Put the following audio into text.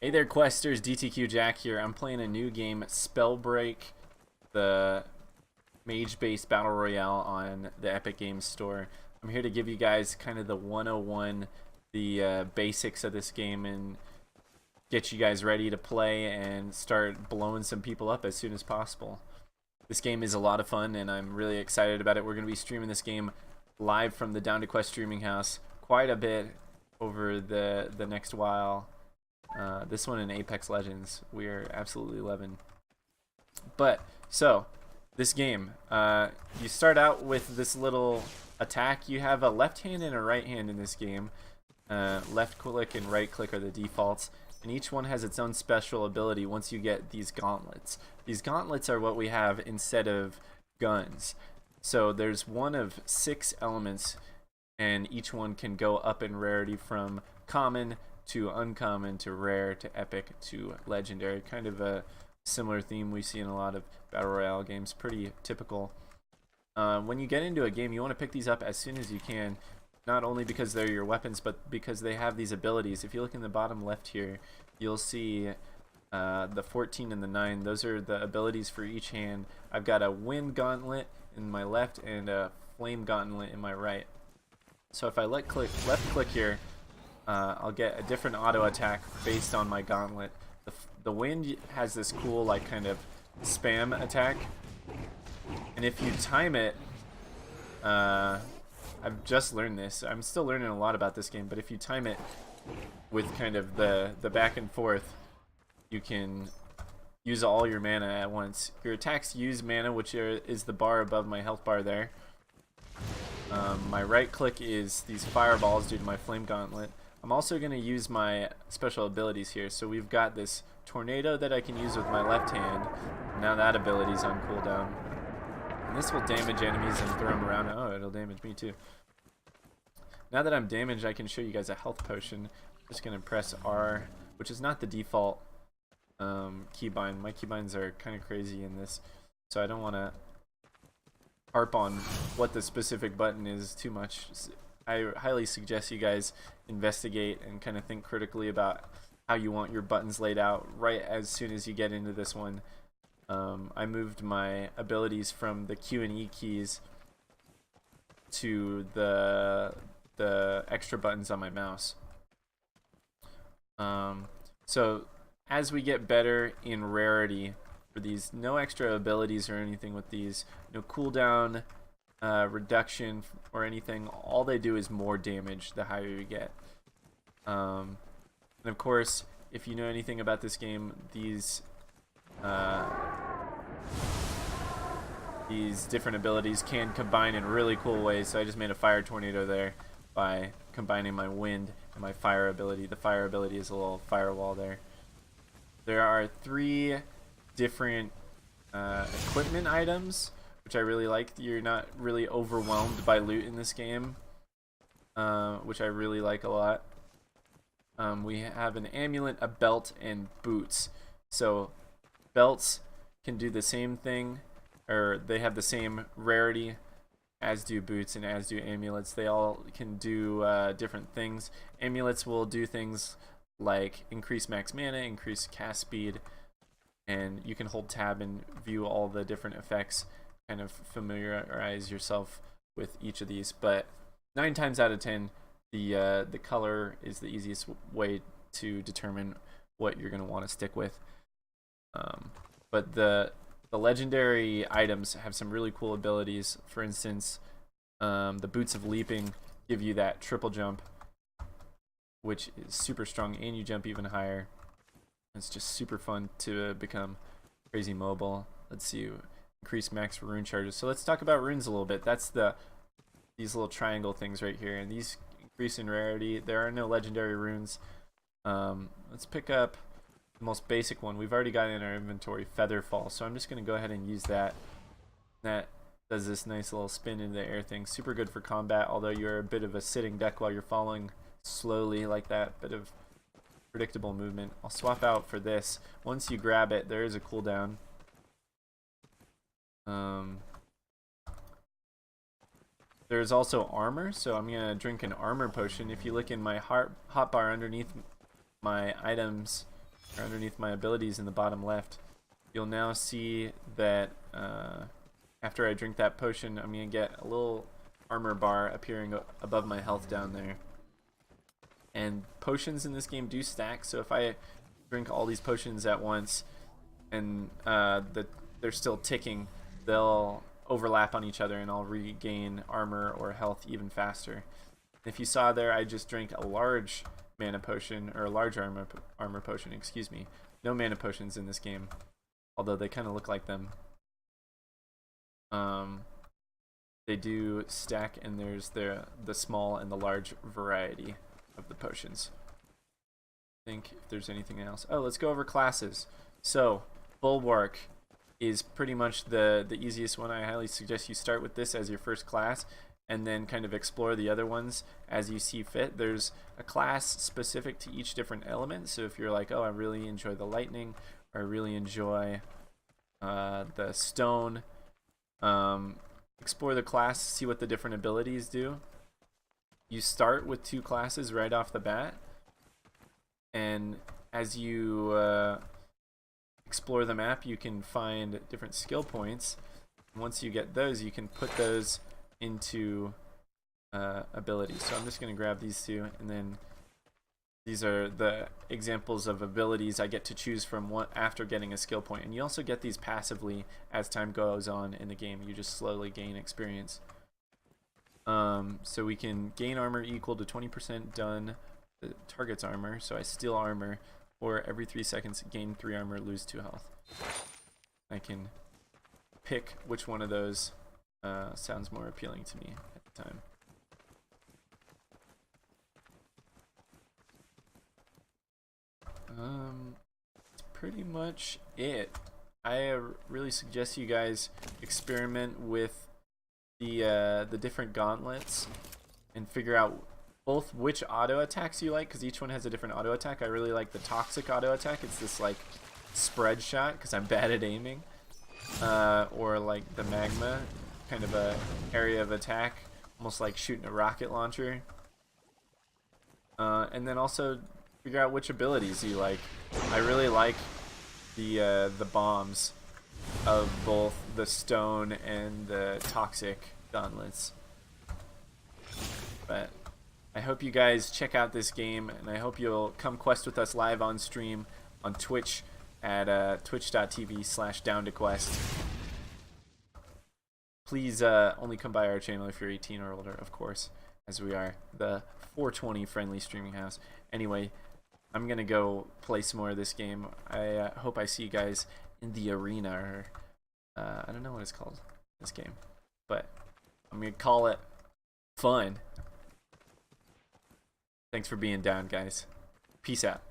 Hey there, Questers. DTQ Jack here. I'm playing a new game, SpellBreak, the mage-based battle royale on the Epic Games Store. I'm here to give you guys kind of the 101, the basics of this game, and get you guys ready to play and start blowing some people up as soon as possible. This game is a lot of fun, and I'm really excited about it. We're going to be streaming this game live from the Down to Quest streaming house quite a bit over the next while. This one in Apex Legends, we are absolutely loving. But so this game, you start out with this little attack. You have a left hand and a right hand in this game. Left click and right click are the defaults, and each one has its own special ability once you get these gauntlets. These gauntlets are what we have instead of guns. So there's one of 6 elements, and each one can go up in rarity from common to uncommon to rare to epic to legendary. Kind of a similar theme we see in a lot of battle royale games. Pretty typical. When you get into a game, you want to pick these up as soon as you can, not only because they're your weapons, but because they have these abilities. If you look in the bottom left here, you'll see the 14 and the 9. Those are the abilities for each hand. I've got a wind gauntlet in my left and a flame gauntlet in my right. So if I left click here, I'll get a different auto attack based on my gauntlet. The wind has this cool like kind of spam attack, and if you time it, I've just learned this. I'm still learning a lot about this game, but if you time it with kind of the back and forth, you can use all your mana at once. Your attacks use mana, which is the bar above my health bar there. My right click is these fireballs due to my flame gauntlet. I'm also going to use my special abilities here. So we've got this tornado that I can use with my left hand. Now that ability's on cooldown. And this will damage enemies and throw them around. Oh, it'll damage me too. Now that I'm damaged, I can show you guys a health potion. I'm just going to press R, which is not the default keybind. My keybinds are kind of crazy in this, so I don't want to harp on what the specific button is too much. I highly suggest you guys investigate and kind of think critically about how you want your buttons laid out right as soon as you get into this one. I moved my abilities from the Q and E keys to the extra buttons on my mouse. So as we get better in rarity for these, no extra abilities or anything with these, no cooldown, reduction or anything. All they do is more damage the higher you get. And of course, if you know anything about this game, these different abilities can combine in really cool ways. So I just made a fire tornado there by combining my wind and my fire ability. The fire ability is a little firewall there. There are 3 different equipment items, which I really like. You're not really overwhelmed by loot in this game, which I really like a lot. We have an amulet, a belt, and boots. So belts can do the same thing, or they have the same rarity as do boots and as do amulets. They all can do different things. Amulets will do things like increase max mana, increase cast speed, and you can hold tab and view all the different effects, kind of familiarize yourself with each of these. But 9 times out of 10, the color is the easiest way to determine what you're going to want to stick with. But the legendary items have some really cool abilities. For instance, the boots of leaping give you that triple jump, which is super strong, and you jump even higher. It's just super fun to become crazy mobile. Let's see, increase max rune charges. So let's talk about runes a little bit. That's these little triangle things right here, and these increase in rarity. There are no legendary runes. Let's pick up the most basic one. We've already got in our inventory, Featherfall, so I'm just going to go ahead and use that. That does this nice little spin into the air thing. Super good for combat, although you're a bit of a sitting duck while you're falling slowly like that. Bit of predictable movement. I'll swap out for this. Once you grab it, there is a cooldown. There's also armor, so I'm going to drink an armor potion. If you look in my hotbar underneath my items or underneath my abilities in the bottom left, you'll now see that after I drink that potion, I'm going to get a little armor bar appearing above my health down there. And potions in this game do stack, so if I drink all these potions at once and they're still ticking, they'll overlap on each other and I'll regain armor or health even faster. If you saw there, I just drank a large mana potion, or a large armor potion, excuse me. No mana potions in this game, although they kind of look like them. They do stack, and there's the small and the large variety of the potions. I think if there's anything else. Oh, let's go over classes. So, Bulwark is pretty much the easiest one. I highly suggest you start with this as your first class and then kind of explore the other ones as you see fit. There's a class specific to each different element, so if you're like, oh, I really enjoy the lightning, or I really enjoy the stone, explore the class, see what the different abilities do. You start with 2 classes right off the bat, and as you explore the map, you can find different skill points. Once you get those, you can put those into abilities. So I'm just going to grab these 2, and then these are the examples of abilities I get to choose from after getting a skill point. And you also get these passively as time goes on in the game. You just slowly gain experience. So we can gain armor equal to 20% done the target's armor. So I steal armor, or every 3 seconds gain 3 armor, lose 2 health. I can pick which one of those sounds more appealing to me at the time. That's pretty much it. I really suggest you guys experiment with the different gauntlets and figure out both which auto attacks you like, because each one has a different auto attack. I really like the toxic auto attack. It's this like spread shot because I'm bad at aiming, or like the magma, kind of a area of attack, almost like shooting a rocket launcher. And then also figure out which abilities you like. I really like the bombs of both the stone and the toxic gauntlets. But I hope you guys check out this game, and I hope you'll come quest with us live on stream on Twitch at twitch.tv/downtoquest. Please only come by our channel if you're 18 or older, of course, as we are the 420 friendly streaming house. Anyway, I'm gonna go play some more of this game. I hope I see you guys in the arena, or I don't know what it's called, this game, but I'm gonna call it fun. Thanks for being down, guys. Peace out.